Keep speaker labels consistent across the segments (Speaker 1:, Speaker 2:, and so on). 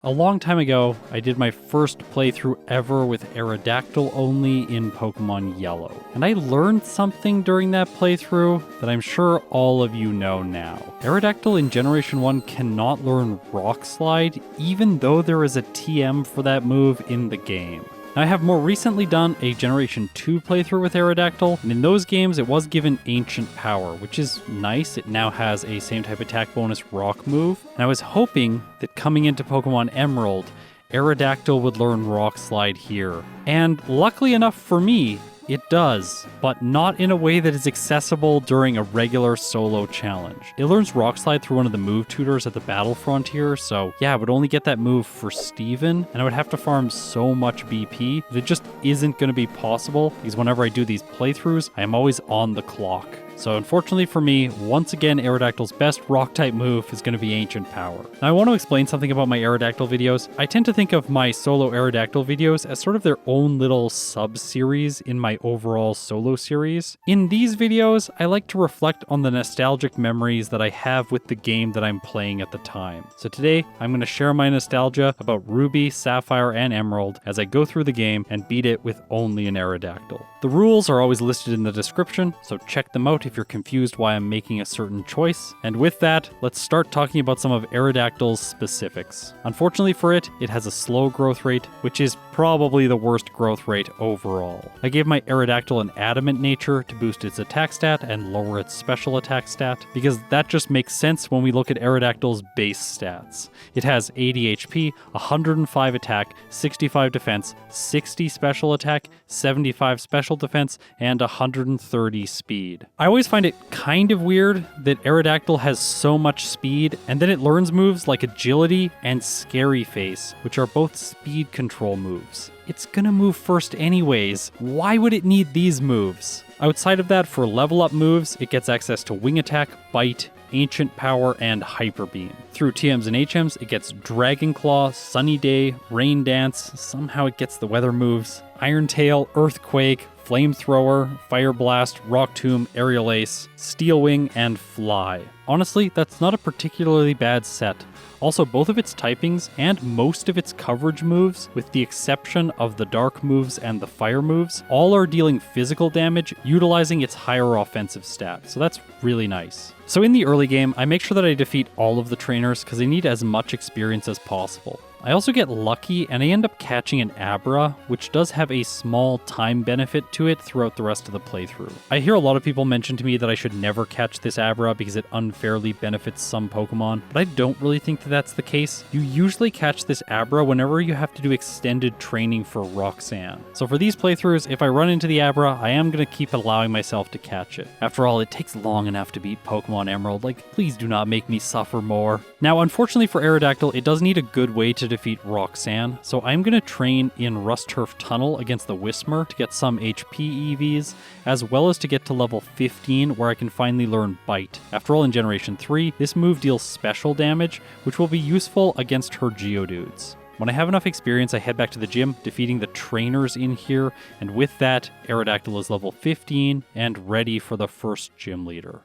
Speaker 1: A long time ago, I did my first playthrough ever with Aerodactyl only in Pokemon Yellow. And I learned something during that playthrough that I'm sure all of you know now. Aerodactyl in Generation 1 cannot learn Rock Slide, even though there is a TM for that move in the game. Now, I have more recently done a Generation 2 playthrough with Aerodactyl, and in those games it was given Ancient Power, which is nice. It now has a same type attack bonus rock move, and I was hoping that coming into Pokemon Emerald, Aerodactyl would learn Rock Slide here. And luckily enough for me, it does, but not in a way that is accessible during a regular solo challenge. It learns Rock Slide through one of the move tutors at the Battle Frontier, so yeah, I would only get that move for Steven, and I would have to farm so much BP that it just isn't going to be possible, because whenever I do these playthroughs, I am always on the clock. So unfortunately for me, once again, Aerodactyl's best rock-type move is going to be Ancient Power. Now I want to explain something about my Aerodactyl videos. I tend to think of my solo Aerodactyl videos as sort of their own little sub-series in my overall solo series. In these videos, I like to reflect on the nostalgic memories that I have with the game that I'm playing at the time. So today, I'm going to share my nostalgia about Ruby, Sapphire, and Emerald as I go through the game and beat it with only an Aerodactyl. The rules are always listed in the description, so check them out if you're confused why I'm making a certain choice. And with that, let's start talking about some of Aerodactyl's specifics. Unfortunately for it, it has a slow growth rate, which is probably the worst growth rate overall. I gave my Aerodactyl an Adamant nature to boost its attack stat and lower its special attack stat, because that just makes sense when we look at Aerodactyl's base stats. It has 80 HP, 105 attack, 65 defense, 60 special attack, 75 special defense, and 130 speed. I always find it kind of weird that Aerodactyl has so much speed, and then it learns moves like Agility and Scary Face, which are both speed control moves. It's gonna move first anyways. Why would it need these moves? Outside of that, for level up moves, it gets access to Wing Attack, Bite, Ancient Power, and Hyper Beam. Through TMs and HMs, it gets Dragon Claw, Sunny Day, Rain Dance, somehow it gets the weather moves, Iron Tail, Earthquake, Flamethrower, Fire Blast, Rock Tomb, Aerial Ace, Steel Wing, and Fly. Honestly, that's not a particularly bad set. Also, both of its typings and most of its coverage moves, with the exception of the dark moves and the fire moves, all are dealing physical damage utilizing its higher offensive stat, so that's really nice. So in the early game, I make sure that I defeat all of the trainers because I need as much experience as possible. I also get lucky and I end up catching an Abra, which does have a small time benefit to it throughout the rest of the playthrough. I hear a lot of people mention to me that I should never catch this Abra because it unfairly benefits some Pokemon, but I don't really think that that's the case. You usually catch this Abra whenever you have to do extended training for Roxanne. So for these playthroughs, if I run into the Abra, I am going to keep allowing myself to catch it. After all, it takes long enough to beat Pokemon Emerald, like please do not make me suffer more. Now unfortunately for Aerodactyl, it does need a good way to defeat Roxanne, so I'm going to train in Rust Turf Tunnel against the Whismur to get some HP EVs, as well as to get to level 15 where I can finally learn Bite. After all, in Generation 3, this move deals special damage, which will be useful against her Geodudes. When I have enough experience, I head back to the gym, defeating the trainers in here, and with that, Aerodactyl is level 15 and ready for the first gym leader.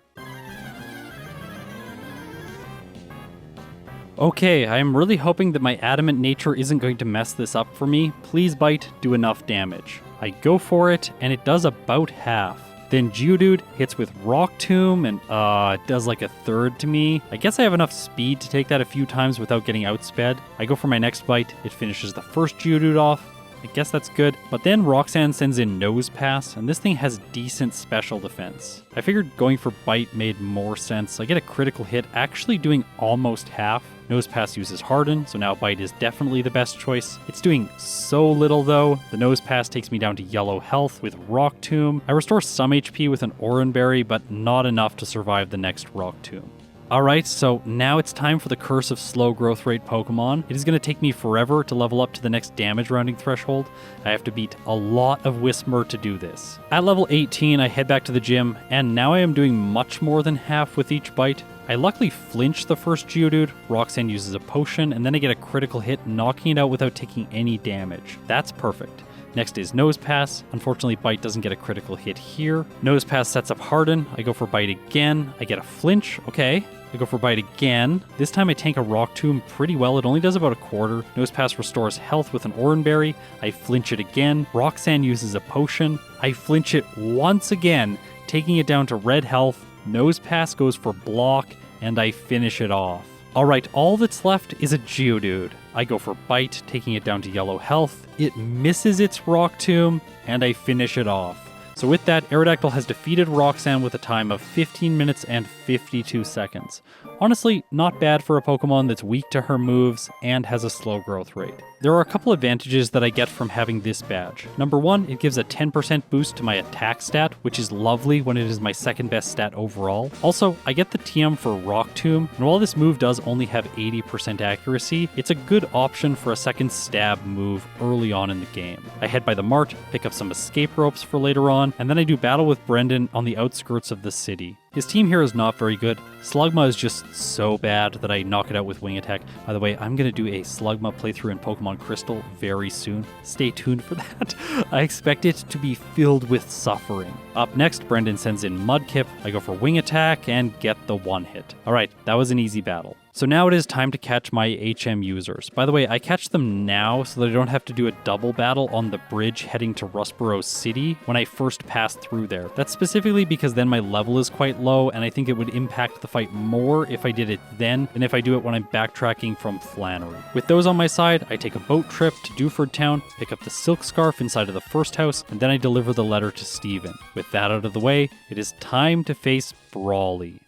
Speaker 1: Okay, I am really hoping that my Adamant nature isn't going to mess this up for me. Please Bite, do enough damage. I go for it, and it does about half. Then Geodude hits with Rock Tomb, and it does like a third to me. I guess I have enough speed to take that a few times without getting outsped. I go for my next bite, it finishes the first Geodude off. I guess that's good, but then Roxanne sends in Nose Pass, and this thing has decent special defense. I figured going for Bite made more sense. I get a critical hit, actually doing almost half. Nose Pass uses Harden, so now Bite is definitely the best choice. It's doing so little though. The Nose Pass takes me down to yellow health with Rock Tomb. I restore some HP with an Oran Berry, but not enough to survive the next Rock Tomb. Alright, so now it's time for the Curse of Slow Growth Rate Pokemon. It is going to take me forever to level up to the next damage rounding threshold. I have to beat a lot of Whismur to do this. At level 18, I head back to the gym, and now I am doing much more than half with each bite. I luckily flinch the first Geodude, Roxanne uses a potion, and then I get a critical hit, knocking it out without taking any damage. That's perfect. Next is Nose Pass. Unfortunately, Bite doesn't get a critical hit here. Nose Pass sets up Harden. I go for Bite again. I get a flinch. Okay. I go for Bite again. This time I tank a Rock Tomb pretty well. It only does about a quarter. Nose Pass restores health with an Oranberry. I flinch it again. Roxanne uses a potion. I flinch it once again, taking it down to red health. Nose Pass goes for block, and I finish it off. Alright, all that's left is a Geodude. I go for Bite, taking it down to yellow health. It misses its Rock Tomb, and I finish it off. So with that, Aerodactyl has defeated Roxanne with a time of 15 minutes and 52 seconds. Honestly, not bad for a Pokemon that's weak to her moves and has a slow growth rate. There are a couple advantages that I get from having this badge. Number one, it gives a 10% boost to my attack stat, which is lovely when it is my second best stat overall. Also, I get the TM for Rock Tomb, and while this move does only have 80% accuracy, it's a good option for a second stab move early on in the game. I head by the mart, pick up some escape ropes for later on, and then I do battle with Brendan on the outskirts of the city. His team here is not very good. Slugma is just so bad that I knock it out with Wing Attack. By the way, I'm going to do a Slugma playthrough in Pokemon Crystal very soon. Stay tuned for that. I expect it to be filled with suffering. Up next, Brendan sends in Mudkip. I go for Wing Attack and get the one hit. Alright, that was an easy battle. So now it is time to catch my HM users. By the way, I catch them now so that I don't have to do a double battle on the bridge heading to Rustboro City when I first pass through there. That's specifically because then my level is quite low, and I think it would impact the fight more if I did it then than if I do it when I'm backtracking from Flannery. With those on my side, I take a boat trip to Dewford Town, pick up the silk scarf inside of the first house, and then I deliver the letter to Steven. With that out of the way, it is time to face Brawley.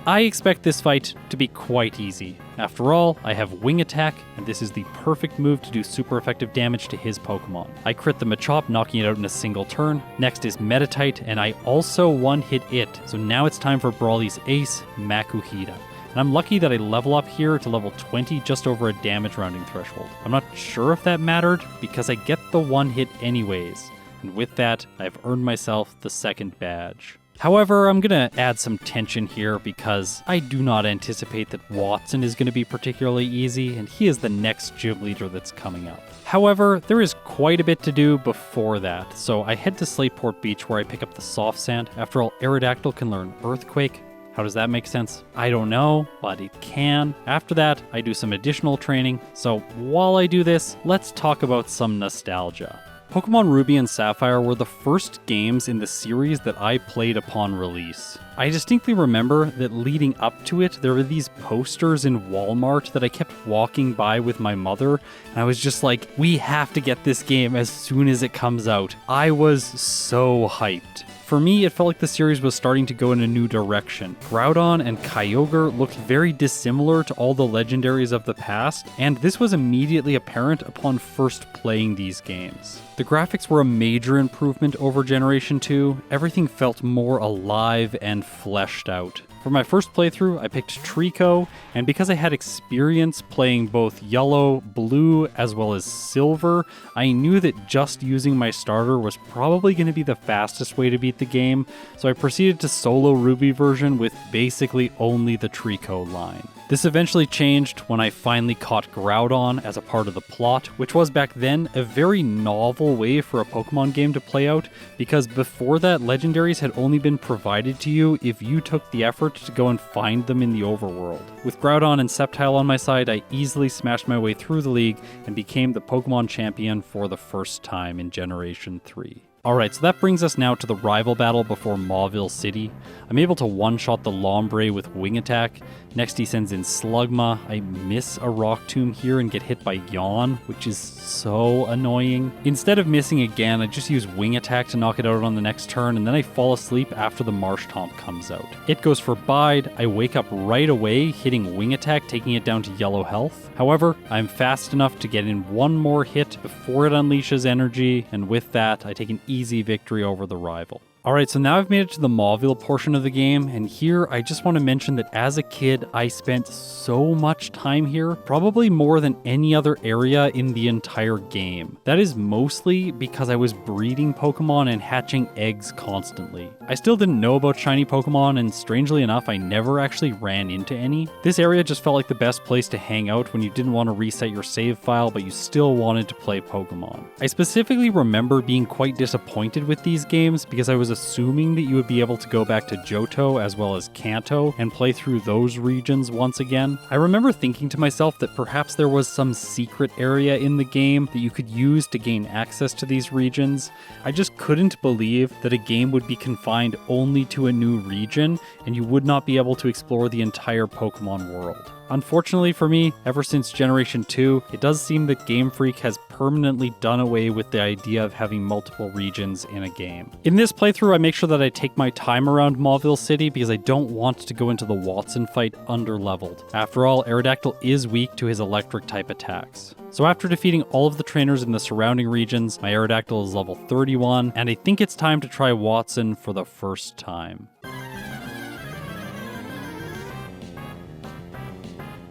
Speaker 1: I expect this fight to be quite easy. After all, I have Wing Attack, and this is the perfect move to do super effective damage to his Pokemon. I crit the Machop, knocking it out in a single turn. Next is Meditite, and I also one-hit it. So now it's time for Brawley's ace, Makuhita. And I'm lucky that I level up here to level 20 just over a damage rounding threshold. I'm not sure if that mattered, because I get the one hit anyways. And with that, I've earned myself the second badge. However, I'm going to add some tension here because I do not anticipate that Watson is going to be particularly easy, and he is the next gym leader that's coming up. However, there is quite a bit to do before that, so I head to Slateport Beach where I pick up the soft sand. After all, Aerodactyl can learn Earthquake. How does that make sense? I don't know, but it can. After that, I do some additional training, so while I do this, let's talk about some nostalgia. Pokemon Ruby and Sapphire were the first games in the series that I played upon release. I distinctly remember that leading up to it, there were these posters in Walmart that I kept walking by with my mother, and I was just like, we have to get this game as soon as it comes out. I was so hyped. For me, it felt like the series was starting to go in a new direction. Groudon and Kyogre looked very dissimilar to all the legendaries of the past, and this was immediately apparent upon first playing these games. The graphics were a major improvement over Generation 2. Everything felt more alive and fleshed out. For my first playthrough, I picked Trico, and because I had experience playing both Yellow, Blue, as well as Silver, I knew that just using my starter was probably going to be the fastest way to beat the game, so I proceeded to solo Ruby version with basically only the Trico line. This eventually changed when I finally caught Groudon as a part of the plot, which was back then a very novel way for a Pokemon game to play out, because before that, legendaries had only been provided to you if you took the effort to go and find them in the overworld. With Groudon and Sceptile on my side, I easily smashed my way through the league and became the Pokemon champion for the first time in Generation 3. Alright, so that brings us now to the rival battle before Mauville City. I'm able to one-shot the Lombre with Wing Attack. Next he sends in Slugma. I miss a Rock Tomb here and get hit by Juan, which is so annoying. Instead of missing again, I just use Wing Attack to knock it out on the next turn, and then I fall asleep after the Marshtomp comes out. It goes for Bide. I wake up right away, hitting Wing Attack, taking it down to yellow health. However, I'm fast enough to get in one more hit before it unleashes energy, and with that, I take an easy victory over the rival. Alright, so now I've made it to the Mauville portion of the game, and here I just want to mention that as a kid, I spent so much time here, probably more than any other area in the entire game. That is mostly because I was breeding Pokemon and hatching eggs constantly. I still didn't know about shiny Pokemon, and strangely enough, I never actually ran into any. This area just felt like the best place to hang out when you didn't want to reset your save file, but you still wanted to play Pokemon. I specifically remember being quite disappointed with these games because I was was assuming that you would be able to go back to Johto as well as Kanto and play through those regions once again. I remember thinking to myself that perhaps there was some secret area in the game that you could use to gain access to these regions. I just couldn't believe that a game would be confined only to a new region and you would not be able to explore the entire Pokemon world. Unfortunately for me, ever since Generation 2, it does seem that Game Freak has permanently done away with the idea of having multiple regions in a game. In this playthrough, I make sure that I take my time around Mauville City because I don't want to go into the Watson fight underleveled. After all, Aerodactyl is weak to his electric type attacks. So after defeating all of the trainers in the surrounding regions, my Aerodactyl is level 31, and I think it's time to try Watson for the first time.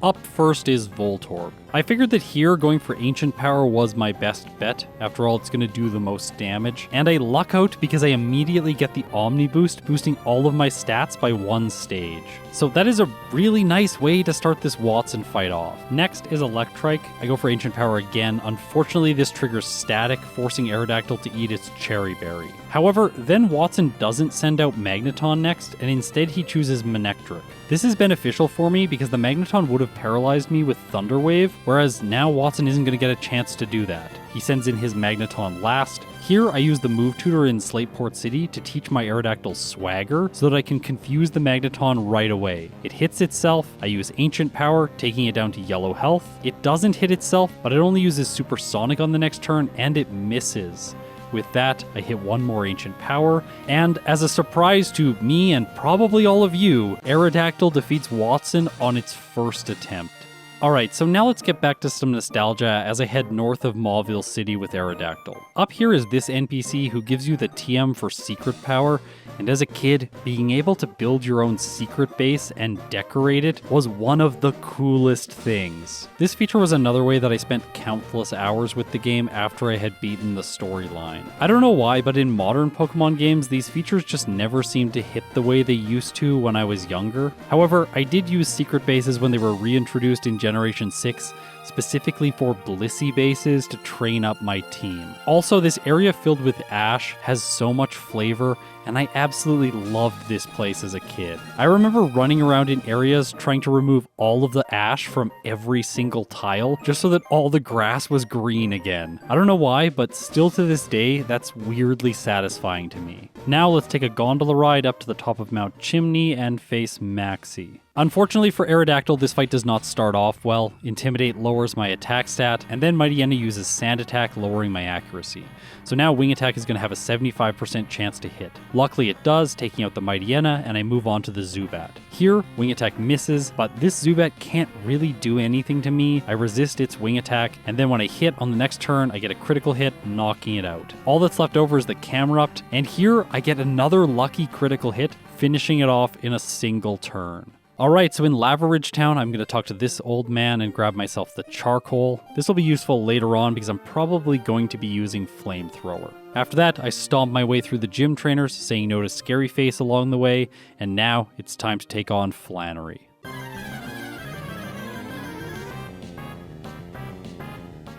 Speaker 1: Up first is Voltorb. I figured that here going for Ancient Power was my best bet. After all, it's going to do the most damage. And I luck out because I immediately get the Omni Boost, boosting all of my stats by one stage. So that is a really nice way to start this Watson fight off. Next is Electrike. I go for Ancient Power again. Unfortunately, this triggers Static, forcing Aerodactyl to eat its Cherry Berry. However, then Watson doesn't send out Magneton next, and instead he chooses Manectric. This is beneficial for me because the Magneton would have paralyzed me with Thunder Wave, whereas now Watson isn't going to get a chance to do that. He sends in his Magneton last. Here I use the move tutor in Slateport City to teach my Aerodactyl Swagger so that I can confuse the Magneton right away. It hits itself, I use Ancient Power, taking it down to yellow health. It doesn't hit itself, but it only uses Supersonic on the next turn and it misses. With that, I hit one more Ancient Power, and as a surprise to me and probably all of you, Aerodactyl defeats Watson on its first attempt. Alright, so now let's get back to some nostalgia as I head north of Mauville City with Aerodactyl. Up here is this NPC who gives you the TM for secret power, and as a kid, being able to build your own secret base and decorate it was one of the coolest things. This feature was another way that I spent countless hours with the game after I had beaten the storyline. I don't know why, but in modern Pokemon games, these features just never seem to hit the way they used to when I was younger. However, I did use secret bases when they were reintroduced in Generation 6, specifically for Blissey bases to train up my team. Also, this area filled with ash has so much flavor, and I absolutely loved this place as a kid. I remember running around in areas trying to remove all of the ash from every single tile, just so that all the grass was green again. I don't know why, but still to this day, that's weirdly satisfying to me. Now let's take a gondola ride up to the top of Mount Chimney and face Maxie. Unfortunately for Aerodactyl, this fight does not start off well. Intimidate lowers my attack stat, and then Mightyena uses Sand Attack, lowering my accuracy. So now Wing Attack is going to have a 75% chance to hit. Luckily it does, taking out the Mightyena, and I move on to the Zubat. Here, Wing Attack misses, but this Zubat can't really do anything to me. I resist its Wing Attack, and then when I hit on the next turn, I get a critical hit, knocking it out. All that's left over is the Camerupt, and here I get another lucky critical hit, finishing it off in a single turn. Alright, so in Lava Ridge Town, I'm going to talk to this old man and grab myself the charcoal. This will be useful later on because I'm probably going to be using Flamethrower. After that, I stomp my way through the gym trainers, saying no to Scary Face along the way, and now it's time to take on Flannery.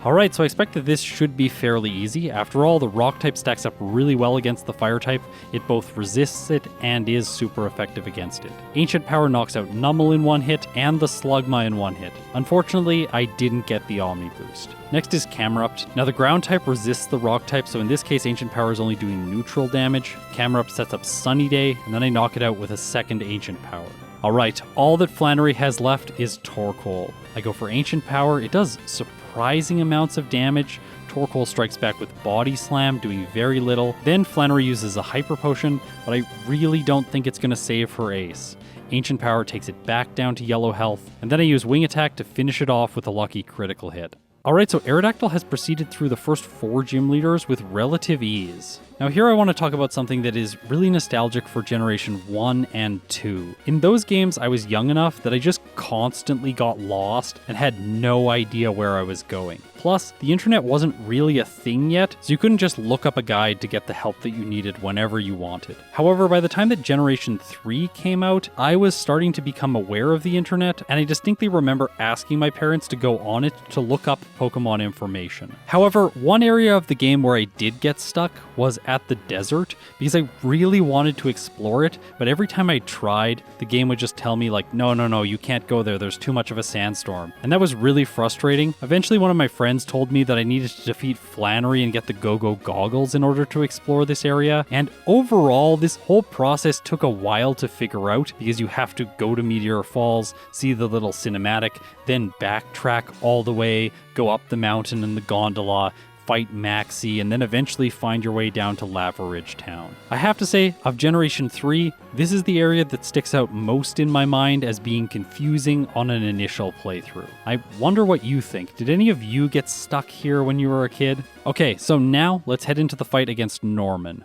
Speaker 1: Alright, so I expect that this should be fairly easy. After all, the rock type stacks up really well against the fire type. It both resists it and is super effective against it. Ancient Power knocks out Numel in one hit and the Slugma in one hit. Unfortunately, I didn't get the Omni Boost. Next is Camerupt. Now the ground type resists the rock type, so in this case Ancient Power is only doing neutral damage. Camerupt sets up Sunny Day, and then I knock it out with a second Ancient Power. Alright, all that Flannery has left is Torkoal. I go for Ancient Power. It does surprising amounts of damage. Torkoal strikes back with Body Slam, doing very little. Then Flannery uses a Hyper Potion, but I really don't think it's going to save her ace. Ancient Power takes it back down to yellow health, and then I use Wing Attack to finish it off with a lucky critical hit. Alright, so Aerodactyl has proceeded through the first 4 gym leaders with relative ease. Now here I want to talk about something that is really nostalgic for Generation 1 and 2. In those games, I was young enough that I just constantly got lost and had no idea where I was going. Plus, the internet wasn't really a thing yet, so you couldn't just look up a guide to get the help that you needed whenever you wanted. However, by the time that Generation 3 came out, I was starting to become aware of the internet, and I distinctly remember asking my parents to go on it to look up Pokemon information. However, one area of the game where I did get stuck was at the desert because I really wanted to explore it, but every time I tried, the game would just tell me like, no, you can't go there, there's too much of a sandstorm. And that was really frustrating. Eventually, one of my friends told me that I needed to defeat Flannery and get the go-go goggles in order to explore this area, and overall, this whole process took a while to figure out because you have to go to Meteor Falls, see the little cinematic, then backtrack all the way, go up the mountain in the gondola, fight Maxie, and then eventually find your way down to Lava Ridge Town. I have to say, of Generation 3, this is the area that sticks out most in my mind as being confusing on an initial playthrough. I wonder what you think. Did any of you get stuck here when you were a kid? Okay, so now let's head into the fight against Norman.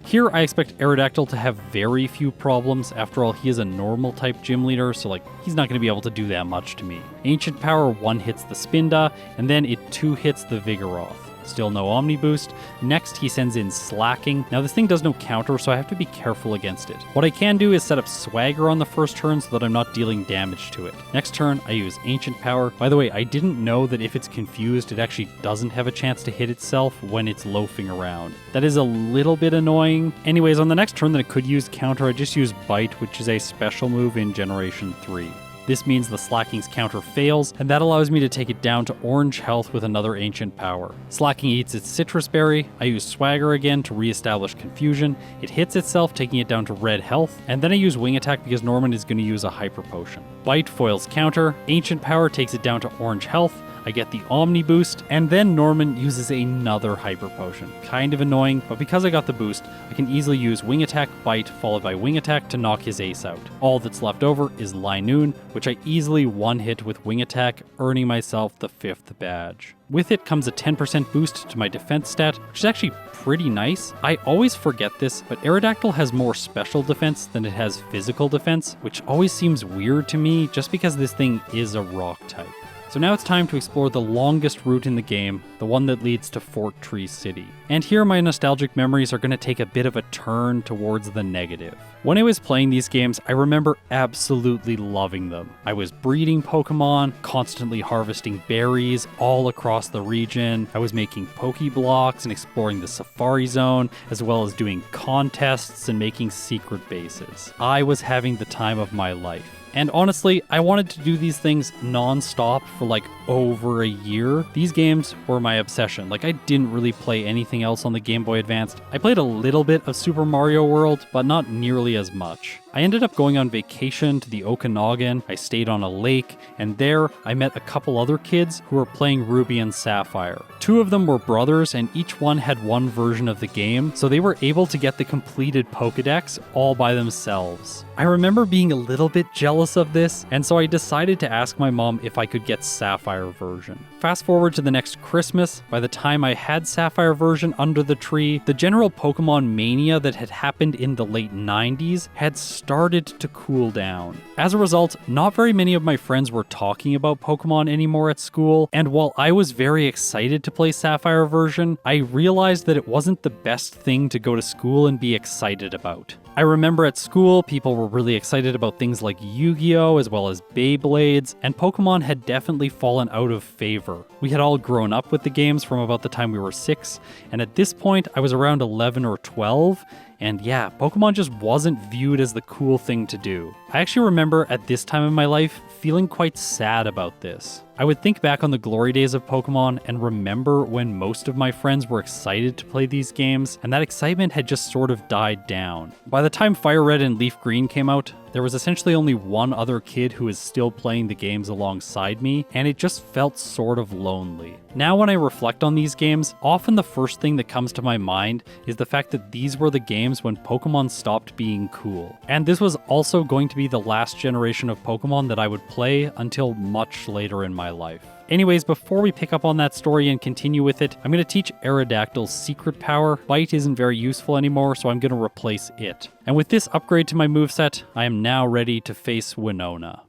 Speaker 1: Here, I expect Aerodactyl to have very few problems. After all, he is a normal type gym leader, so he's not going to be able to do that much to me. Ancient Power 1 hits the Spinda, and then it 2 hits the Vigoroth. Still no Omni Boost. Next, he sends in Slacking. Now, this thing does no counter, so I have to be careful against it. What I can do is set up Swagger on the first turn so that I'm not dealing damage to it. Next turn, I use Ancient Power. By the way, I didn't know that if it's confused, it actually doesn't have a chance to hit itself when it's loafing around. That is a little bit annoying. Anyways, on the next turn that it could use counter, I just use Bite, which is a special move in Generation 3. This means the Slacking's counter fails, and that allows me to take it down to orange health with another Ancient Power. Slacking eats its Citrus Berry, I use Swagger again to re-establish confusion, it hits itself, taking it down to red health, and then I use Wing Attack because Norman is going to use a Hyper Potion. Bite foils counter, Ancient Power takes it down to orange health, I get the Omni Boost, and then Norman uses another Hyper Potion. Kind of annoying, but because I got the boost, I can easily use Wing Attack, Bite, followed by Wing Attack to knock his ace out. All that's left over is Linoon, which I easily one-hit with Wing Attack, earning myself the 5th badge. With it comes a 10% boost to my defense stat, which is actually pretty nice. I always forget this, but Aerodactyl has more special defense than it has physical defense, which always seems weird to me just because this thing is a rock type. So now it's time to explore the longest route in the game, the one that leads to Fort Tree City. And here my nostalgic memories are going to take a bit of a turn towards the negative. When I was playing these games, I remember absolutely loving them. I was breeding Pokemon, constantly harvesting berries all across the region. I was making Pokeblocks and exploring the Safari Zone, as well as doing contests and making secret bases. I was having the time of my life. And honestly, I wanted to do these things non-stop for over a year. These games were my obsession. I didn't really play anything else on the Game Boy Advance. I played a little bit of Super Mario World, but not nearly as much. I ended up going on vacation to the Okanagan. I stayed on a lake, and there I met a couple other kids who were playing Ruby and Sapphire. 2 of them were brothers, and each one had one version of the game, so they were able to get the completed Pokédex all by themselves. I remember being a little bit jealous of this, and so I decided to ask my mom if I could get Sapphire version. Fast forward to the next Christmas. By the time I had Sapphire version under the tree, the general Pokemon mania that had happened in the late 90s had started to cool down. As a result, not very many of my friends were talking about Pokemon anymore at school, and while I was very excited to play Sapphire version, I realized that it wasn't the best thing to go to school and be excited about. I remember at school, people were really excited about things like Yu-Gi-Oh! As well as Beyblades, and Pokemon had definitely fallen out of favor. We had all grown up with the games from about the time we were 6, and at this point, I was around 11 or 12, and yeah, Pokemon just wasn't viewed as the cool thing to do. I actually remember at this time in my life feeling quite sad about this. I would think back on the glory days of Pokemon and remember when most of my friends were excited to play these games, and that excitement had just sort of died down. By the time Fire Red and Leaf Green came out, there was essentially only one other kid who was still playing the games alongside me, and it just felt sort of lonely. Now when I reflect on these games, often the first thing that comes to my mind is the fact that these were the games when Pokemon stopped being cool. And this was also going to be the last generation of Pokemon that I would play until much later in my life. Anyways, before we pick up on that story and continue with it, I'm going to teach Aerodactyl's secret power. Bite isn't very useful anymore, so I'm going to replace it. And with this upgrade to my moveset, I am now ready to face Winona.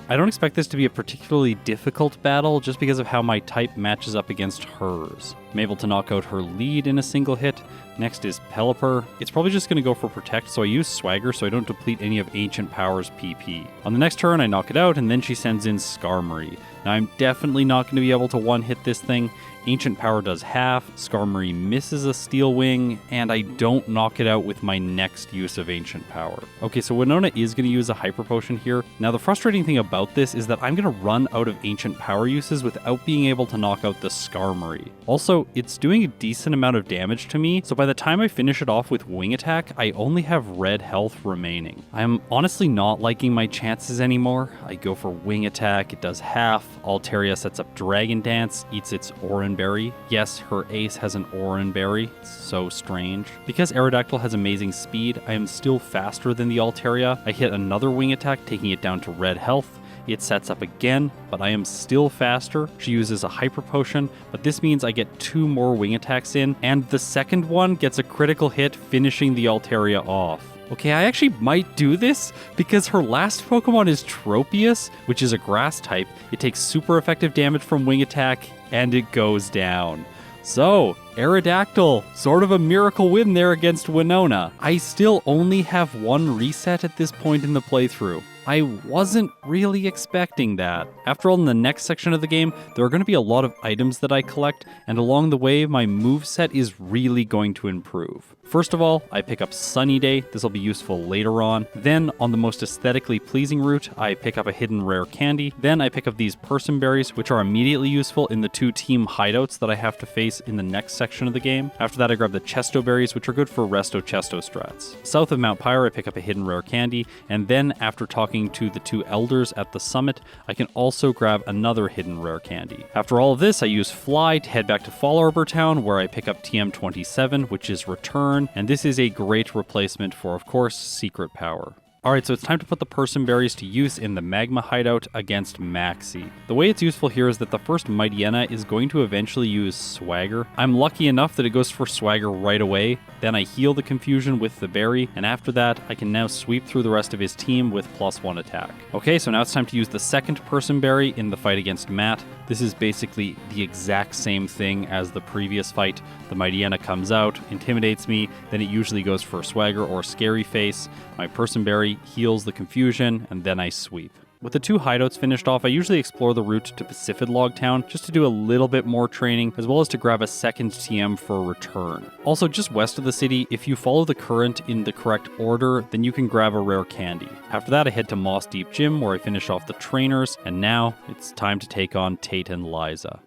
Speaker 1: I don't expect this to be a particularly difficult battle just because of how my type matches up against hers. I'm able to knock out her lead in a single hit. Next is Pelipper. It's probably just going to go for Protect, so I use Swagger so I don't deplete any of Ancient Power's PP. On the next turn, I knock it out, and then she sends in Skarmory. Now, I'm definitely not going to be able to one-hit this thing. Ancient Power does half, Skarmory misses a Steel Wing, and I don't knock it out with my next use of Ancient Power. Okay, so Winona is going to use a Hyper Potion here. Now, the frustrating thing about this is that I'm going to run out of Ancient Power uses without being able to knock out the Skarmory. Also, it's doing a decent amount of damage to me, so by the time I finish it off with Wing Attack, I only have red health remaining. I'm honestly not liking my chances anymore. I go for Wing Attack, it does half. Altaria sets up Dragon Dance, eats its Oran Berry. Yes, her ace has an Oran Berry. It's so strange. Because Aerodactyl has amazing speed, I am still faster than the Altaria. I hit another Wing Attack, taking it down to red health. It sets up again, but I am still faster. She uses a Hyper Potion, but this means I get 2 more Wing Attacks in, and the second one gets a critical hit, finishing the Altaria off. Okay, I actually might do this because her last Pokemon is Tropius, which is a grass type. It takes super effective damage from Wing Attack, and it goes down. So, Aerodactyl, sort of a miracle win there against Winona. I still only have 1 reset at this point in the playthrough. I wasn't really expecting that. After all, in the next section of the game, there are going to be a lot of items that I collect, and along the way, my moveset is really going to improve. First of all, I pick up Sunny Day. This will be useful later on. Then, on the most aesthetically pleasing route, I pick up a hidden rare candy. Then I pick up these Person Berries, which are immediately useful in the 2 team hideouts that I have to face in the next section of the game. After that, I grab the Chesto Berries, which are good for Resto Chesto strats. South of Mount Pyre, I pick up a hidden rare candy, and then after talking to the 2 elders at the summit, I can also grab another hidden rare candy. After all of this, I use Fly to head back to Fall Arbor Town, where I pick up TM27, which is Return, and this is a great replacement for, of course, Secret Power. Alright, so it's time to put the Person Berries to use in the Magma Hideout against Maxie. The way it's useful here is that the first Mightyena is going to eventually use Swagger. I'm lucky enough that it goes for Swagger right away, then I heal the confusion with the berry, and after that, I can now sweep through the rest of his team with +1 attack. Okay, so now it's time to use the second Person Berry in the fight against Matt. This is basically the exact same thing as the previous fight. The Mightyena comes out, intimidates me, then it usually goes for Swagger or Scary Face. My Person Berry heals the confusion, and then I sweep. With the 2 hideouts finished off, I usually explore the route to Pacifidlog Town just to do a little bit more training, as well as to grab a second TM for a return. Also, just west of the city, if you follow the current in the correct order, then you can grab a rare candy. After that, I head to Moss Deep Gym, where I finish off the trainers, and now it's time to take on Tate and Liza.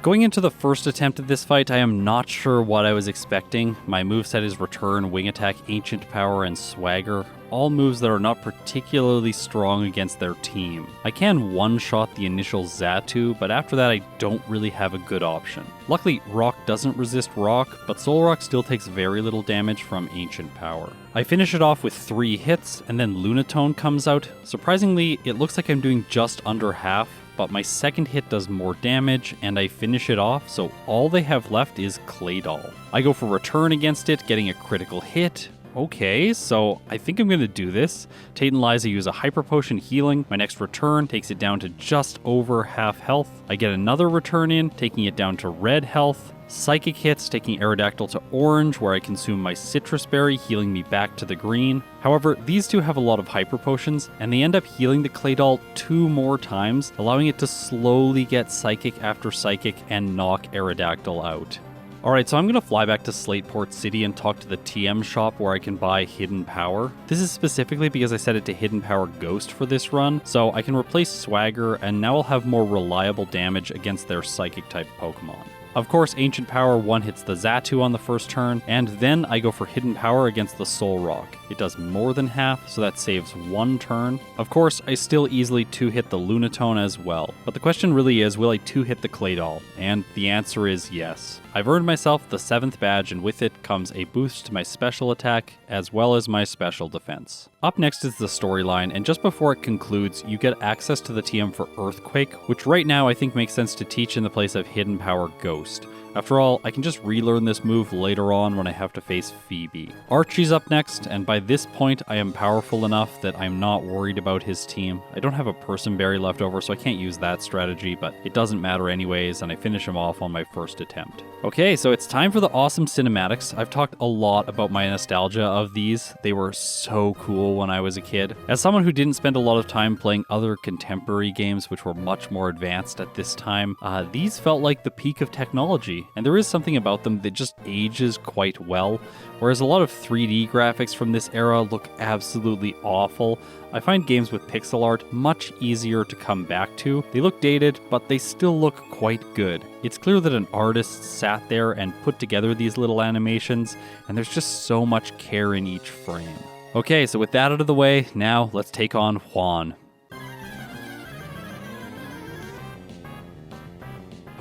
Speaker 1: Going into the first attempt at this fight, I am not sure what I was expecting. My moveset is Return, Wing Attack, Ancient Power, and Swagger, all moves that are not particularly strong against their team. I can one-shot the initial Xatu, but after that I don't really have a good option. Luckily, Rock doesn't resist Rock, but Solrock still takes very little damage from Ancient Power. I finish it off with 3 hits, and then Lunatone comes out. Surprisingly, it looks like I'm doing just under half, but my second hit does more damage, and I finish it off, so all they have left is Claydol. I go for Return against it, getting a critical hit. Okay, so I think I'm going to do this. Tate and Liza use a Hyper Potion healing. My next Return takes it down to just over half health. I get another Return in, taking it down to red health. Psychic hits, taking Aerodactyl to orange, where I consume my Citrus Berry, healing me back to the green. However, these 2 have a lot of Hyper Potions, and they end up healing the Claydol 2 more times, allowing it to slowly get Psychic after Psychic and knock Aerodactyl out. Alright, so I'm going to fly back to Slateport City and talk to the TM shop where I can buy Hidden Power. This is specifically because I set it to Hidden Power Ghost for this run, so I can replace Swagger, and now I'll have more reliable damage against their Psychic-type Pokemon. Of course, Ancient Power one-hits the Xatu on the first turn, and then I go for Hidden Power against the Solrock. It does more than half, so that saves 1 turn. Of course, I still easily 2-hit the Lunatone as well, but the question really is, will I 2-hit the Claydol? And the answer is yes. I've earned myself the 7th badge, and with it comes a boost to my special attack, as well as my special defense. Up next is the storyline, and just before it concludes, you get access to the TM for Earthquake, which right now I think makes sense to teach in the place of Hidden Power Ghost. After all, I can just relearn this move later on when I have to face Phoebe. Archie's up next, and by this point I am powerful enough that I'm not worried about his team. I don't have a person berry left over, so I can't use that strategy, but it doesn't matter anyways, and I finish him off on my first attempt. Okay, so it's time for the awesome cinematics. I've talked a lot about my nostalgia of these. They were so cool when I was a kid. As someone who didn't spend a lot of time playing other contemporary games which were much more advanced at this time, these felt like the peak of technology, and there is something about them that just ages quite well. Whereas a lot of 3D graphics from this era look absolutely awful, I find games with pixel art much easier to come back to. They look dated, but they still look quite good. It's clear that an artist sat there and put together these little animations, and there's just so much care in each frame. Okay, so with that out of the way, now let's take on Juan.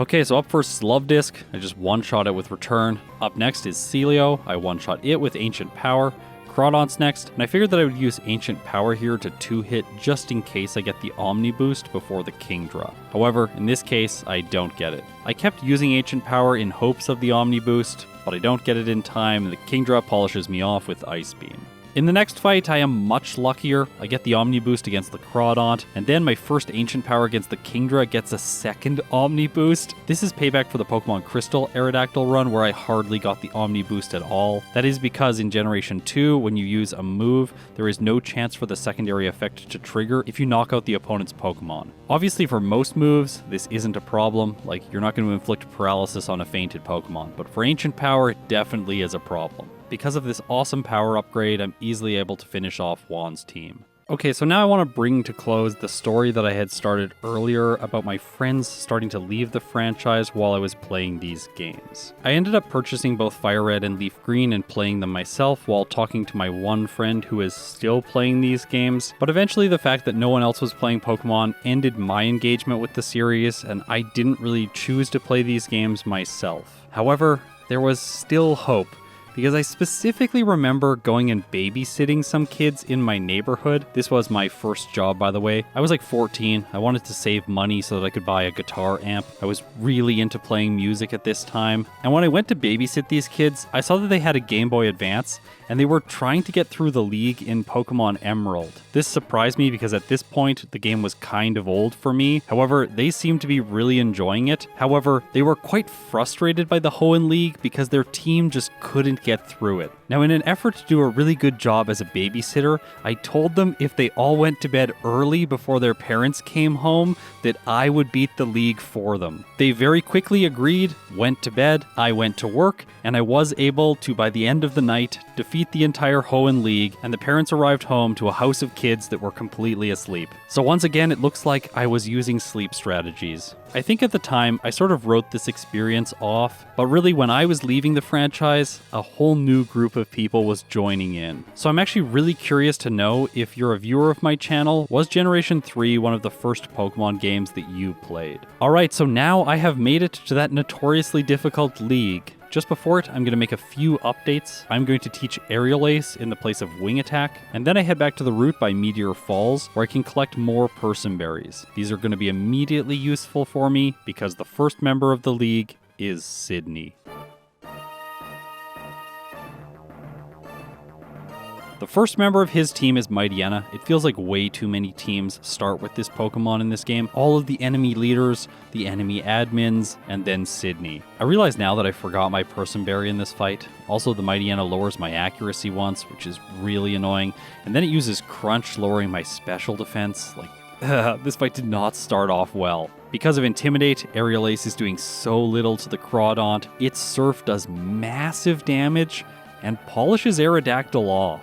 Speaker 1: Okay, so up first is Love Disc. I just one-shot it with Return. Up next is Celio. I one-shot it with Ancient Power. Crawdont's next, and I figured that I would use Ancient Power here to 2-hit just in case I get the Omni Boost before the Kingdra. However, in this case, I don't get it. I kept using Ancient Power in hopes of the Omni Boost, but I don't get it in time, and the Kingdra polishes me off with Ice Beam. In the next fight, I am much luckier. I get the Omni Boost against the Crawdont, and then my first Ancient Power against the Kingdra gets a second Omni Boost. This is payback for the Pokemon Crystal Aerodactyl run where I hardly got the Omni Boost at all. That is because in Generation 2, when you use a move, there is no chance for the secondary effect to trigger if you knock out the opponent's Pokemon. Obviously, for most moves, this isn't a problem, like you're not going to inflict paralysis on a fainted Pokemon, but for Ancient Power, it definitely is a problem. Because of this awesome power upgrade, I'm easily able to finish off Juan's team. Okay, so now I want to bring to close the story that I had started earlier about my friends starting to leave the franchise while I was playing these games. I ended up purchasing both Fire Red and Leaf Green and playing them myself while talking to my one friend who is still playing these games, but eventually the fact that no one else was playing Pokemon ended my engagement with the series, and I didn't really choose to play these games myself. However, there was still hope, because I specifically remember going and babysitting some kids in my neighborhood. This was my first job, by the way. I was like 14. I wanted to save money so that I could buy a guitar amp. I was really into playing music at this time. And when I went to babysit these kids, I saw that they had a Game Boy Advance, and they were trying to get through the league in Pokemon Emerald. This surprised me because at this point, the game was kind of old for me. However, they seemed to be really enjoying it. However, they were quite frustrated by the Hoenn League because their team just couldn't get through it. Now, in an effort to do a really good job as a babysitter, I told them if they all went to bed early before their parents came home, that I would beat the league for them. They very quickly agreed, went to bed, I went to work, and I was able to, by the end of the night, defeat the entire Hoenn League, and the parents arrived home to a house of kids that were completely asleep. So once again, it looks like I was using sleep strategies. I think at the time, I sort of wrote this experience off, but really when I was leaving the franchise, a whole new group of people was joining in. So I'm actually really curious to know if you're a viewer of my channel, was Generation 3 one of the first Pokemon games that you played? Alright, so now I have made it to that notoriously difficult league. Just before it, I'm going to make a few updates. I'm going to teach Aerial Ace in the place of Wing Attack, and then I head back to the route by Meteor Falls, where I can collect more Person Berries. These are going to be immediately useful for me, because the first member of the league is Sydney. The first member of his team is Mightyena. It feels like way too many teams start with this Pokemon in this game. All of the enemy leaders, the enemy admins, and then Sydney. I realize now that I forgot my Person Berry in this fight. Also, the Mightyena lowers my accuracy once, which is really annoying. And then it uses Crunch, lowering my special defense. This fight did not start off well. Because of Intimidate, Aerial Ace is doing so little to the Crawdont. Its Surf does massive damage and polishes Aerodactyl off.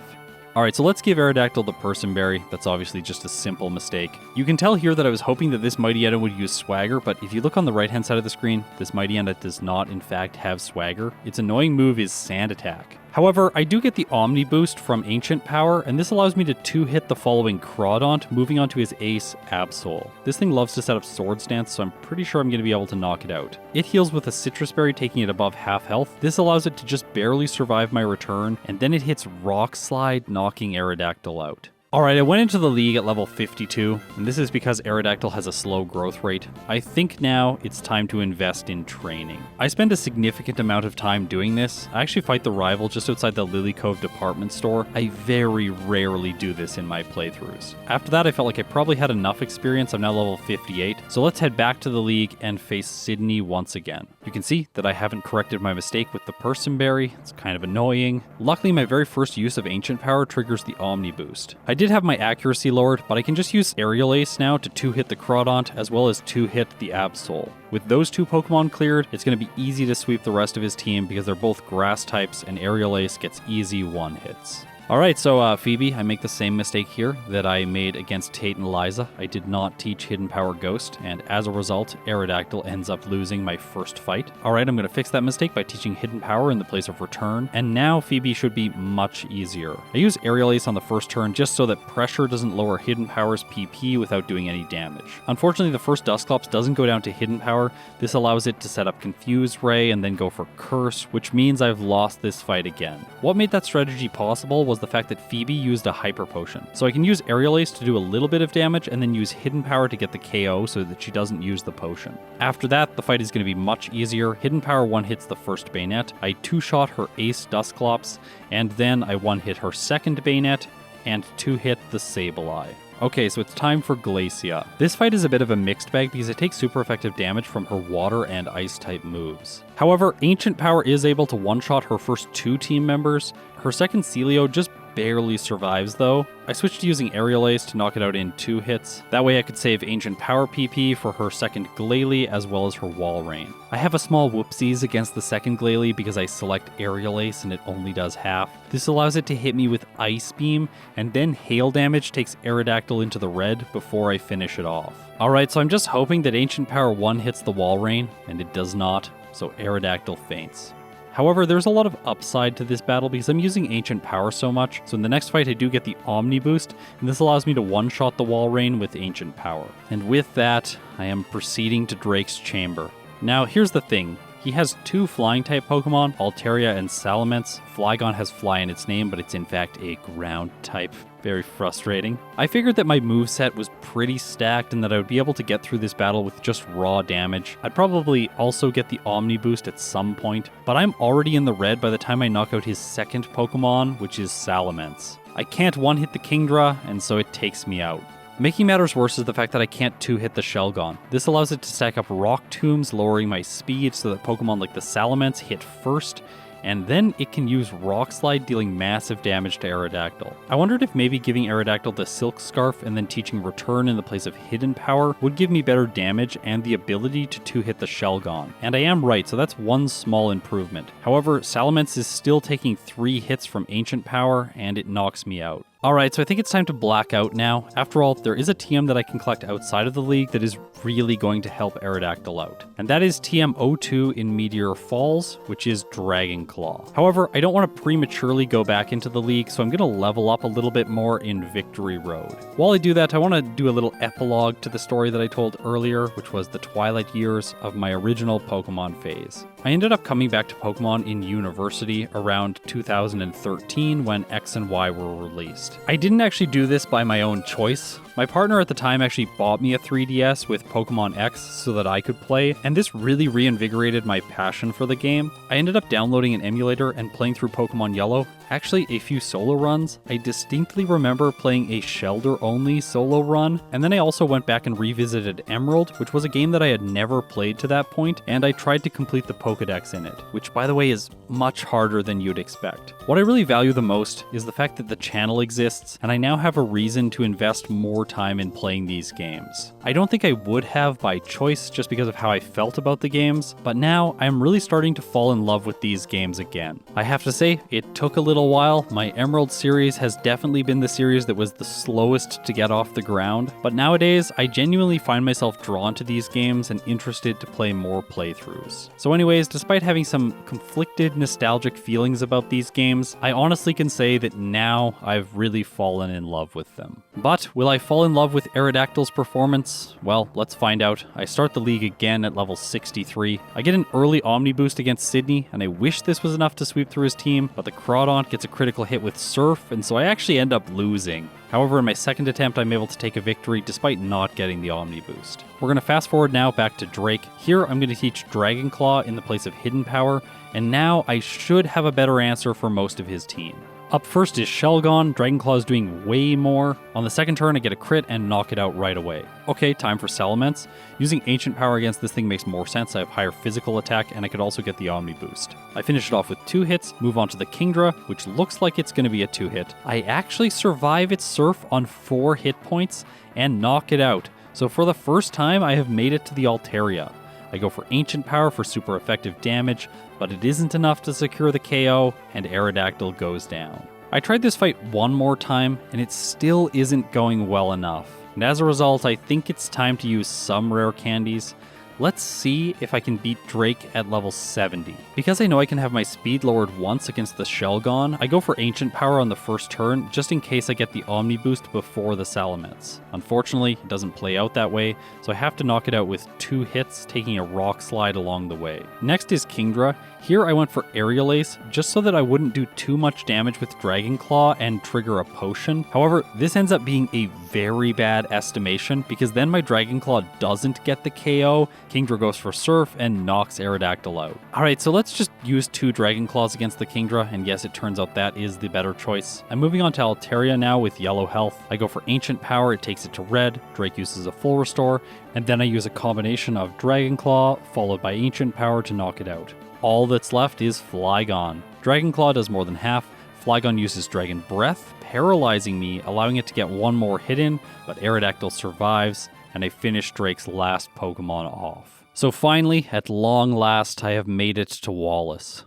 Speaker 1: Alright, so let's give Aerodactyl the Person Berry. That's obviously just a simple mistake. You can tell here that I was hoping that this Mightyena would use Swagger, but if you look on the right hand side of the screen, this Mightyena does not in fact have Swagger. Its annoying move is Sand Attack. However, I do get the Omni Boost from Ancient Power, and this allows me to 2-hit the following Crawdont, moving on to his ace, Absol. This thing loves to set up Swords Dance, so I'm pretty sure I'm going to be able to knock it out. It heals with a Citrus Berry, taking it above half health. This allows it to just barely survive my return, and then it hits Rock Slide, knocking Aerodactyl out. Alright, I went into the league at level 52, and this is because Aerodactyl has a slow growth rate. I think now it's time to invest in training. I spend a significant amount of time doing this. I actually fight the rival just outside the Lily Cove department store. I very rarely do this in my playthroughs. After that, I felt like I probably had enough experience. I'm now level 58, so let's head back to the league and face Sydney once again. You can see that I haven't corrected my mistake with the Person Berry. It's kind of annoying. Luckily, my very first use of Ancient Power triggers the Omni Boost. I did have my accuracy lowered, but I can just use Aerial Ace now to 2-hit the Crawdont as well as 2-hit the Absol. With those two Pokemon cleared, it's going to be easy to sweep the rest of his team because they're both grass types and Aerial Ace gets easy 1-hits. Alright, so Phoebe, I make the same mistake here that I made against Tate and Liza. I did not teach Hidden Power Ghost, and as a result, Aerodactyl ends up losing my first fight. Alright, I'm going to fix that mistake by teaching Hidden Power in the place of Return, and now Phoebe should be much easier. I use Aerial Ace on the first turn just so that Pressure doesn't lower Hidden Power's PP without doing any damage. Unfortunately, the first Dusclops doesn't go down to Hidden Power. This allows it to set up Confuse Ray and then go for Curse, which means I've lost this fight again. What made that strategy possible was the fact that Phoebe used a Hyper Potion. So I can use Aerial Ace to do a little bit of damage and then use Hidden Power to get the KO so that she doesn't use the potion. After that, the fight is going to be much easier. Hidden Power 1-hits the first Bayonet, I 2-shot her Ace Dusclops, and then I 1-hit her second Bayonet and 2-hit the Sableye. Okay, so it's time for Glacia. This fight is a bit of a mixed bag because it takes super effective damage from her water and ice type moves. However, Ancient Power is able to one-shot her first 2 team members. Her second Celio just barely survives though. I switched to using Aerial Ace to knock it out in 2 hits. That way I could save Ancient Power PP for her second Glalie as well as her Walrein. I have a small whoopsies against the second Glalie because I select Aerial Ace and it only does half. This allows it to hit me with Ice Beam, and then Hail damage takes Aerodactyl into the red before I finish it off. Alright, so I'm just hoping that Ancient Power 1 hits the Walrein, and it does not, so Aerodactyl faints. However, there's a lot of upside to this battle because I'm using Ancient Power so much, so in the next fight I do get the Omni Boost, and this allows me to one-shot the Walrein with Ancient Power. And with that, I am proceeding to Drake's Chamber. Now, here's the thing. He has 2 Flying-type Pokemon, Altaria and Salamence. Flygon has Fly in its name, but it's in fact a Ground-type. Very frustrating. I figured that my moveset was pretty stacked and that I would be able to get through this battle with just raw damage. I'd probably also get the Omni Boost at some point, but I'm already in the red by the time I knock out his second Pokemon, which is Salamence. I can't one-hit the Kingdra, and so it takes me out. Making matters worse is the fact that I can't 2-hit the Shelgon. This allows it to stack up Rock Tombs, lowering my speed so that Pokemon like the Salamence hit first, and then it can use Rock Slide, dealing massive damage to Aerodactyl. I wondered if maybe giving Aerodactyl the Silk Scarf and then teaching Return in the place of Hidden Power would give me better damage and the ability to 2-hit the Shelgon. And I am right, so that's one small improvement. However, Salamence is still taking 3 hits from Ancient Power, and it knocks me out. Alright, so I think it's time to black out now. After all, there is a TM that I can collect outside of the league that is really going to help Aerodactyl out. And that is TM02 in Meteor Falls, which is Dragon Claw. However, I don't want to prematurely go back into the league, so I'm going to level up a little bit more in Victory Road. While I do that, I want to do a little epilogue to the story that I told earlier, which was the twilight years of my original Pokemon phase. I ended up coming back to Pokemon in university around 2013 when X and Y were released. I didn't actually do this by my own choice. My partner at the time actually bought me a 3DS with Pokemon X so that I could play, and this really reinvigorated my passion for the game. I ended up downloading an emulator and playing through Pokemon Yellow, actually a few solo runs. I distinctly remember playing a Shelder-only solo run, and then I also went back and revisited Emerald, which was a game that I had never played to that point, and I tried to complete the Pokédex in it, which by the way is much harder than you'd expect. What I really value the most is the fact that the channel exists, and I now have a reason to invest more time in playing these games. I don't think I would have by choice just because of how I felt about the games, but now I'm really starting to fall in love with these games again. I have to say, it took a little while. My Emerald series has definitely been the series that was the slowest to get off the ground, but nowadays I genuinely find myself drawn to these games and interested to play more playthroughs. So anyways, Anyways, despite having some conflicted nostalgic feelings about these games, I honestly can say that now I've really fallen in love with them. But will I fall in love with Aerodactyl's performance? Well, let's find out. I start the league again at level 63. I get an early Omni boost against Sydney, and I wish this was enough to sweep through his team, but the Crawdaunt gets a critical hit with Surf, and so I actually end up losing. However, in my second attempt, I'm able to take a victory despite not getting the Omni boost. We're going to fast forward now back to Drake. Here, I'm going to teach Dragon Claw in the place of Hidden Power, and now I should have a better answer for most of his team. Up first is Shelgon. Dragon Claw is doing way more. On the second turn, I get a crit and knock it out right away. Okay, time for Salamence. Using Ancient Power against this thing makes more sense. I have higher physical attack, and I could also get the Omni boost. I finish it off with 2 hits, move on to the Kingdra, which looks like it's going to be a 2-hit. I actually survive its Surf on 4 hit points and knock it out. So for the first time, I have made it to the Altaria. I go for Ancient Power for super effective damage, but it isn't enough to secure the KO, and Aerodactyl goes down. I tried this fight one more time, and it still isn't going well enough. And as a result, I think it's time to use some rare candies. Let's see if I can beat Drake at level 70. Because I know I can have my speed lowered once against the Shelgon, I go for Ancient Power on the first turn, just in case I get the Omni boost before the Salamence. Unfortunately, it doesn't play out that way, so I have to knock it out with 2 hits, taking a Rock Slide along the way. Next is Kingdra. Here I went for Aerial Ace, just so that I wouldn't do too much damage with Dragon Claw and trigger a potion. However, this ends up being a very bad estimation, because then my Dragon Claw doesn't get the KO, Kingdra goes for Surf and knocks Aerodactyl out. Alright, so let's just use 2 Dragon Claws against the Kingdra, and yes, it turns out that is the better choice. I'm moving on to Altaria now with yellow health. I go for Ancient Power, it takes it to red, Drake uses a full restore, and then I use a combination of Dragon Claw followed by Ancient Power to knock it out. All that's left is Flygon. Dragon Claw does more than half, Flygon uses Dragon Breath, paralyzing me, allowing it to get one more hit in, but Aerodactyl survives, and I finish Drake's last Pokemon off. So finally, at long last, I have made it to Wallace.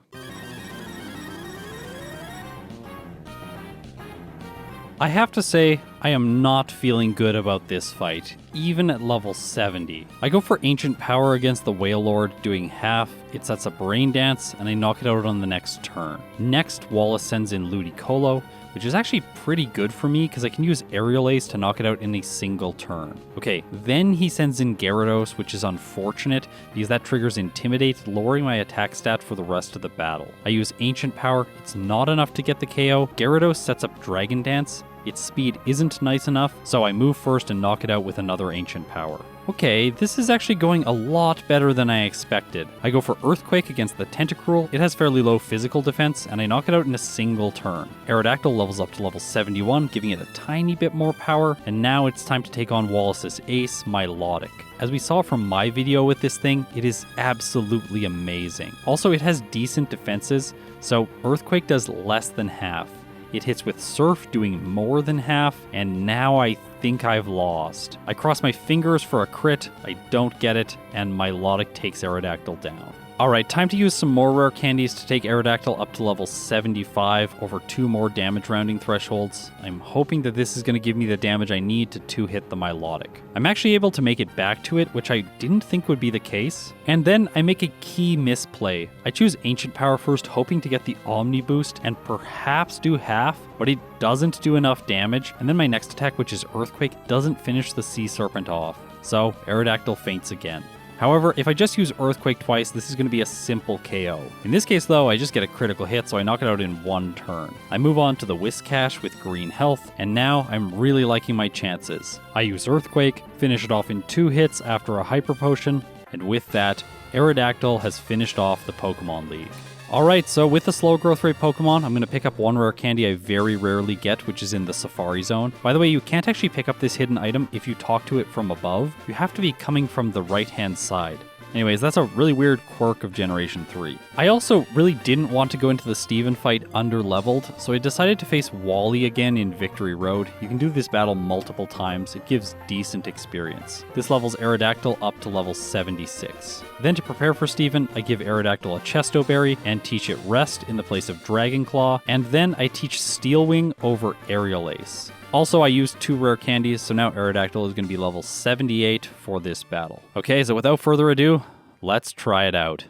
Speaker 1: I have to say, I am not feeling good about this fight, even at level 70. I go for Ancient Power against the Whale Lord, doing half, it sets up Rain Dance, and I knock it out on the next turn. Next, Wallace sends in Ludicolo, which is actually pretty good for me because I can use Aerial Ace to knock it out in a single turn. Okay, then he sends in Gyarados, which is unfortunate because that triggers Intimidate, lowering my attack stat for the rest of the battle. I use Ancient Power, it's not enough to get the KO. Gyarados sets up Dragon Dance, its speed isn't nice enough, so I move first and knock it out with another Ancient Power. Okay, this is actually going a lot better than I expected. I go for Earthquake against the Tentacruel. It has fairly low physical defense, and I knock it out in a single turn. Aerodactyl levels up to level 71, giving it a tiny bit more power, and now it's time to take on Wallace's ace, Milotic. As we saw from my video with this thing, it is absolutely amazing. Also, it has decent defenses, so Earthquake does less than half. It hits with Surf, doing more than half, and now I think I've lost. I cross my fingers for a crit, I don't get it, and Milotic takes Aerodactyl down. Alright, time to use some more rare candies to take Aerodactyl up to level 75 over 2 more damage rounding thresholds. I'm hoping that this is going to give me the damage I need to 2-hit the Milotic. I'm actually able to make it back to it, which I didn't think would be the case. And then I make a key misplay. I choose Ancient Power first, hoping to get the Omni boost and perhaps do half, but it doesn't do enough damage. And then my next attack, which is Earthquake, doesn't finish the Sea Serpent off. So Aerodactyl faints again. However, if I just use Earthquake twice, this is going to be a simple KO. In this case though, I just get a critical hit, so I knock it out in 1 turn. I move on to the Whiscash with green health, and now I'm really liking my chances. I use Earthquake, finish it off in 2 hits after a Hyper Potion, and with that, Aerodactyl has finished off the Pokemon League. Alright, so with the slow growth rate Pokemon, I'm going to pick up one rare candy I very rarely get, which is in the Safari Zone. By the way, you can't actually pick up this hidden item if you talk to it from above. You have to be coming from the right-hand side. Anyways, that's a really weird quirk of Generation 3. I also really didn't want to go into the Steven fight under-leveled, so I decided to face Wally again in Victory Road. You can do this battle multiple times, it gives decent experience. This levels Aerodactyl up to level 76. Then to prepare for Steven, I give Aerodactyl a Chesto Berry and teach it Rest in the place of Dragon Claw, and then I teach Steel Wing over Aerial Ace. Also, I used 2 rare candies, so now Aerodactyl is going to be level 78 for this battle. Okay, so without further ado, let's try it out.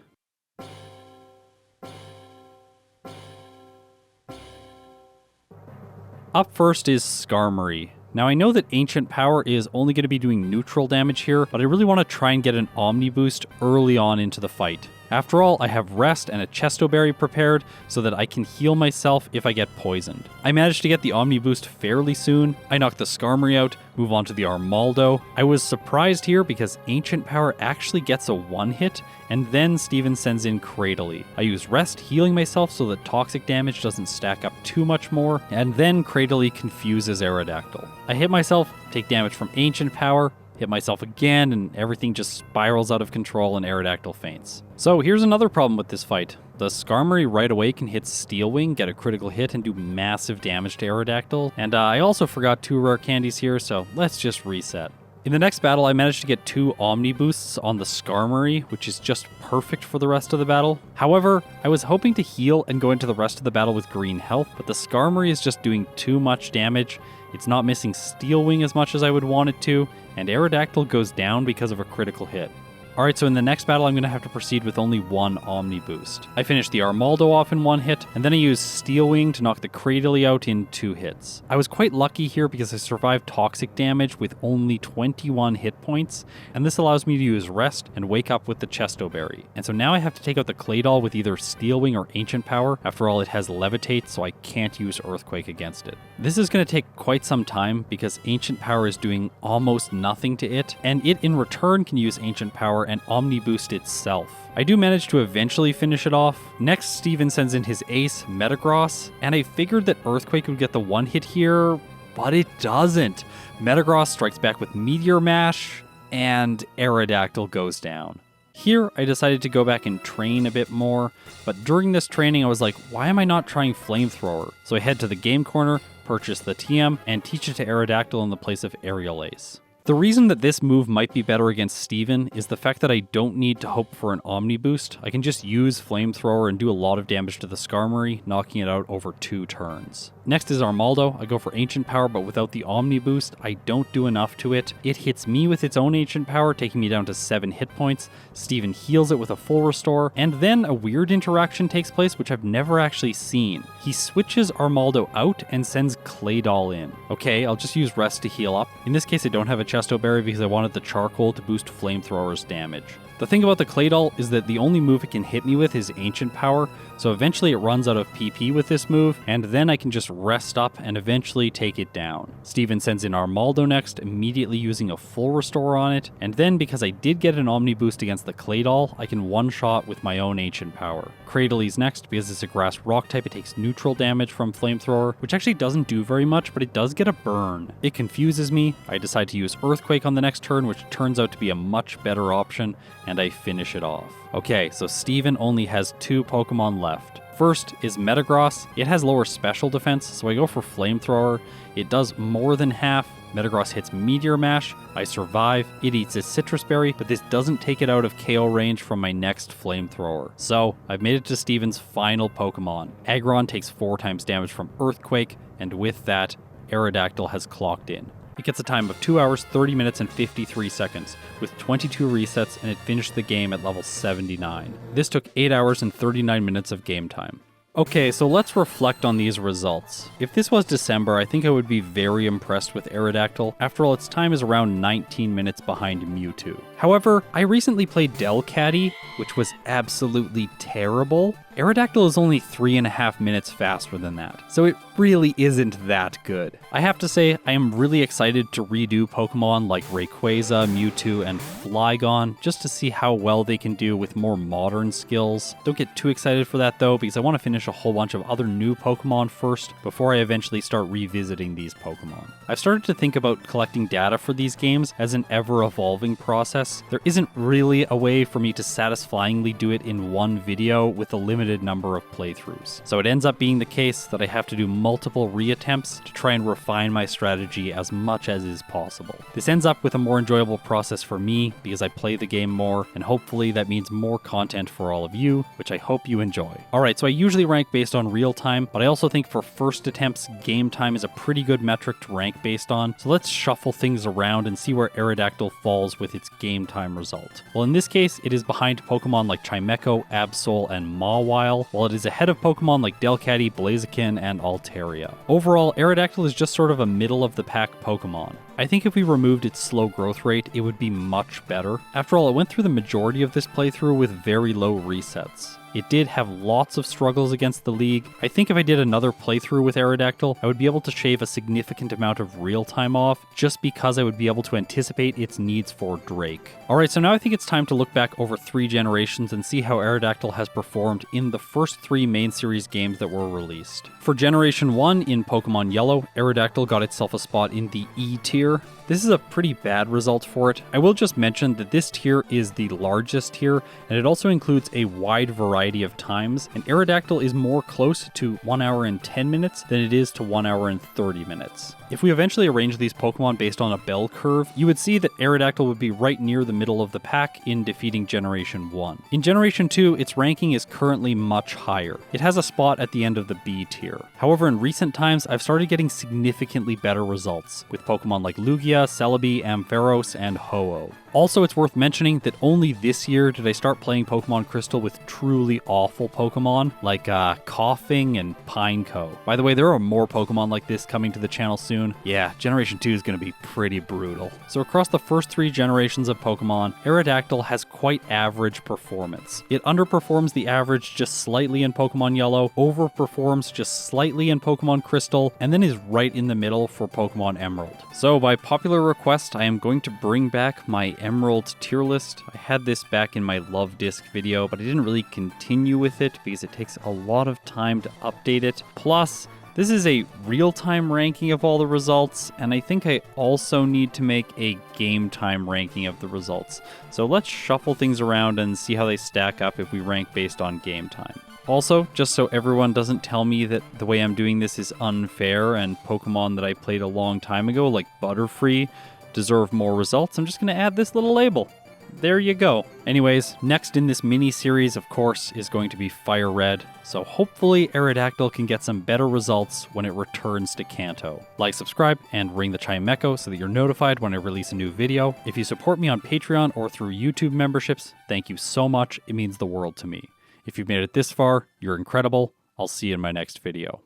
Speaker 1: Up first is Skarmory. Now I know that Ancient Power is only going to be doing neutral damage here, but I really want to try and get an Omni Boost early on into the fight. After all, I have Rest and a Chesto Berry prepared so that I can heal myself if I get poisoned. I managed to get the Omni Boost fairly soon. I knocked the Skarmory out, move on to the Armaldo. I was surprised here because Ancient Power actually gets a one-hit, and then Steven sends in Cradily. I use Rest, healing myself so that toxic damage doesn't stack up too much more, and then Cradily confuses Aerodactyl. I hit myself, take damage from Ancient Power, hit myself again, and everything just spirals out of control and Aerodactyl faints. So here's another problem with this fight. The Skarmory right away can hit Steel Wing, get a critical hit, and do massive damage to Aerodactyl. And I also forgot 2 rare candies here, so let's just reset. In the next battle, I managed to get 2 Omni Boosts on the Skarmory, which is just perfect for the rest of the battle. However, I was hoping to heal and go into the rest of the battle with green health, but the Skarmory is just doing too much damage. It's not missing Steel Wing as much as I would want it to, and Aerodactyl goes down because of a critical hit. Alright, so in the next battle, I'm going to have to proceed with only 1 Omni Boost. I finished the Armaldo off in 1 hit, and then I used Steel Wing to knock the Cradily out in 2 hits. I was quite lucky here because I survived toxic damage with only 21 hit points, and this allows me to use Rest and wake up with the Chesto Berry. And so now I have to take out the Claydol with either Steel Wing or Ancient Power. After all, it has Levitate, so I can't use Earthquake against it. This is going to take quite some time because Ancient Power is doing almost nothing to it, and it in return can use Ancient Power and Omni Boost itself. I do manage to eventually finish it off. Next, Steven sends in his ace, Metagross, and I figured that Earthquake would get the one hit here, but it doesn't. Metagross strikes back with Meteor Mash, and Aerodactyl goes down. Here, I decided to go back and train a bit more, but during this training I was like, why am I not trying Flamethrower? So I head to the game corner, purchase the TM, and teach it to Aerodactyl in the place of Aerial Ace. The reason that this move might be better against Steven is the fact that I don't need to hope for an Omni Boost. I can just use Flamethrower and do a lot of damage to the Skarmory, knocking it out over 2 turns. Next is Armaldo. I go for Ancient Power, but without the Omni Boost, I don't do enough to it. It hits me with its own Ancient Power, taking me down to 7 hit points. Steven heals it with a full restore, and then a weird interaction takes place which I've never actually seen. He switches Armaldo out and sends Claydol in. Okay, I'll just use Rest to heal up. In this case, I don't have a Chesto Berry because I wanted the Charcoal to boost Flamethrower's damage. The thing about the Claydol is that the only move it can hit me with is Ancient Power, so eventually it runs out of PP with this move, and then I can just rest up and eventually take it down. Steven sends in Armaldo next, immediately using a full restore on it, and then because I did get an Omni Boost against the Claydol, I can one-shot with my own Ancient Power. Cradely's next, because it's a Grass Rock type, it takes neutral damage from Flamethrower, which actually doesn't do very much, but it does get a burn. It confuses me. I decide to use Earthquake on the next turn, which turns out to be a much better option, and I finish it off. Okay, so Steven only has 2 Pokemon left. First is Metagross. It has lower special defense, so I go for Flamethrower. It does more than half. Metagross hits Meteor Mash. I survive. It eats its Citrus Berry, but this doesn't take it out of KO range from my next Flamethrower. So I've made it to Steven's final Pokemon. Aggron takes 4 times damage from Earthquake, and with that, Aerodactyl has clocked in. It gets a time of 2 hours, 30 minutes, and 53 seconds, with 22 resets, and it finished the game at level 79. This took 8 hours and 39 minutes of game time. Okay, so let's reflect on these results. If this was December, I think I would be very impressed with Aerodactyl. After all, its time is around 19 minutes behind Mewtwo. However, I recently played Delcatty, which was absolutely terrible. Aerodactyl is only 3.5 minutes faster than that, so it really isn't that good. I have to say, I am really excited to redo Pokemon like Rayquaza, Mewtwo, and Flygon, just to see how well they can do with more modern skills. Don't get too excited for that though, because I want to finish a whole bunch of other new Pokemon first, before I eventually start revisiting these Pokemon. I've started to think about collecting data for these games as an ever-evolving process. There isn't really a way for me to satisfyingly do it in one video with a limited number of playthroughs. So it ends up being the case that I have to do multiple reattempts to try and refine my strategy as much as is possible. This ends up with a more enjoyable process for me because I play the game more, and hopefully that means more content for all of you, which I hope you enjoy. Alright, so I usually rank based on real time, but I also think for first attempts, game time is a pretty good metric to rank based on, so let's shuffle things around and see where Aerodactyl falls with its game time result. Well, in this case, it is behind Pokemon like Chimecho, Absol, and Mawile, while it is ahead of Pokemon like Delcatty, Blaziken, and Altaria. Overall, Aerodactyl is just sort of a middle-of-the-pack Pokemon. I think if we removed its slow growth rate, it would be much better. After all, it went through the majority of this playthrough with very low resets. It did have lots of struggles against the league. I think if I did another playthrough with Aerodactyl, I would be able to shave a significant amount of real time off, just because I would be able to anticipate its needs for Drake. Alright, so now I think it's time to look back over 3 generations and see how Aerodactyl has performed in the first 3 main series games that were released. For Generation 1 in Pokemon Yellow, Aerodactyl got itself a spot in the E tier. This is a pretty bad result for it. I will just mention that this tier is the largest tier, and it also includes a wide variety of times, and Aerodactyl is more close to 1 hour and 10 minutes than it is to 1 hour and 30 minutes. If we eventually arrange these Pokemon based on a bell curve, you would see that Aerodactyl would be right near the middle of the pack in defeating Generation 1. In Generation 2, its ranking is currently much higher. It has a spot at the end of the B tier. However, in recent times, I've started getting significantly better results, with Pokemon like Lugia, Celebi, Ampharos, and Ho-Oh. Also, it's worth mentioning that only this year did I start playing Pokemon Crystal with truly awful Pokemon, like Coughing and Pineco. By the way, there are more Pokemon like this coming to the channel soon. Yeah, Generation 2 is going to be pretty brutal. So across the first 3 generations of Pokemon, Aerodactyl has quite average performance. It underperforms the average just slightly in Pokemon Yellow, overperforms just slightly in Pokemon Crystal, and then is right in the middle for Pokemon Emerald. So by popular request, I am going to bring back my Emerald tier list. I had this back in my Love Disc video, but I didn't really continue with it because it takes a lot of time to update it. Plus, this is a real-time ranking of all the results, and I think I also need to make a game-time ranking of the results. So let's shuffle things around and see how they stack up if we rank based on game time. Also, just so everyone doesn't tell me that the way I'm doing this is unfair and Pokemon that I played a long time ago, like Butterfree, deserve more results, I'm just going to add this little label. There you go. Anyways, next in this mini-series, of course, is going to be Fire Red, so hopefully Aerodactyl can get some better results when it returns to Kanto. Like, subscribe, and ring the chime echo so that you're notified when I release a new video. If you support me on Patreon or through YouTube memberships, thank you so much, it means the world to me. If you've made it this far, you're incredible. I'll see you in my next video.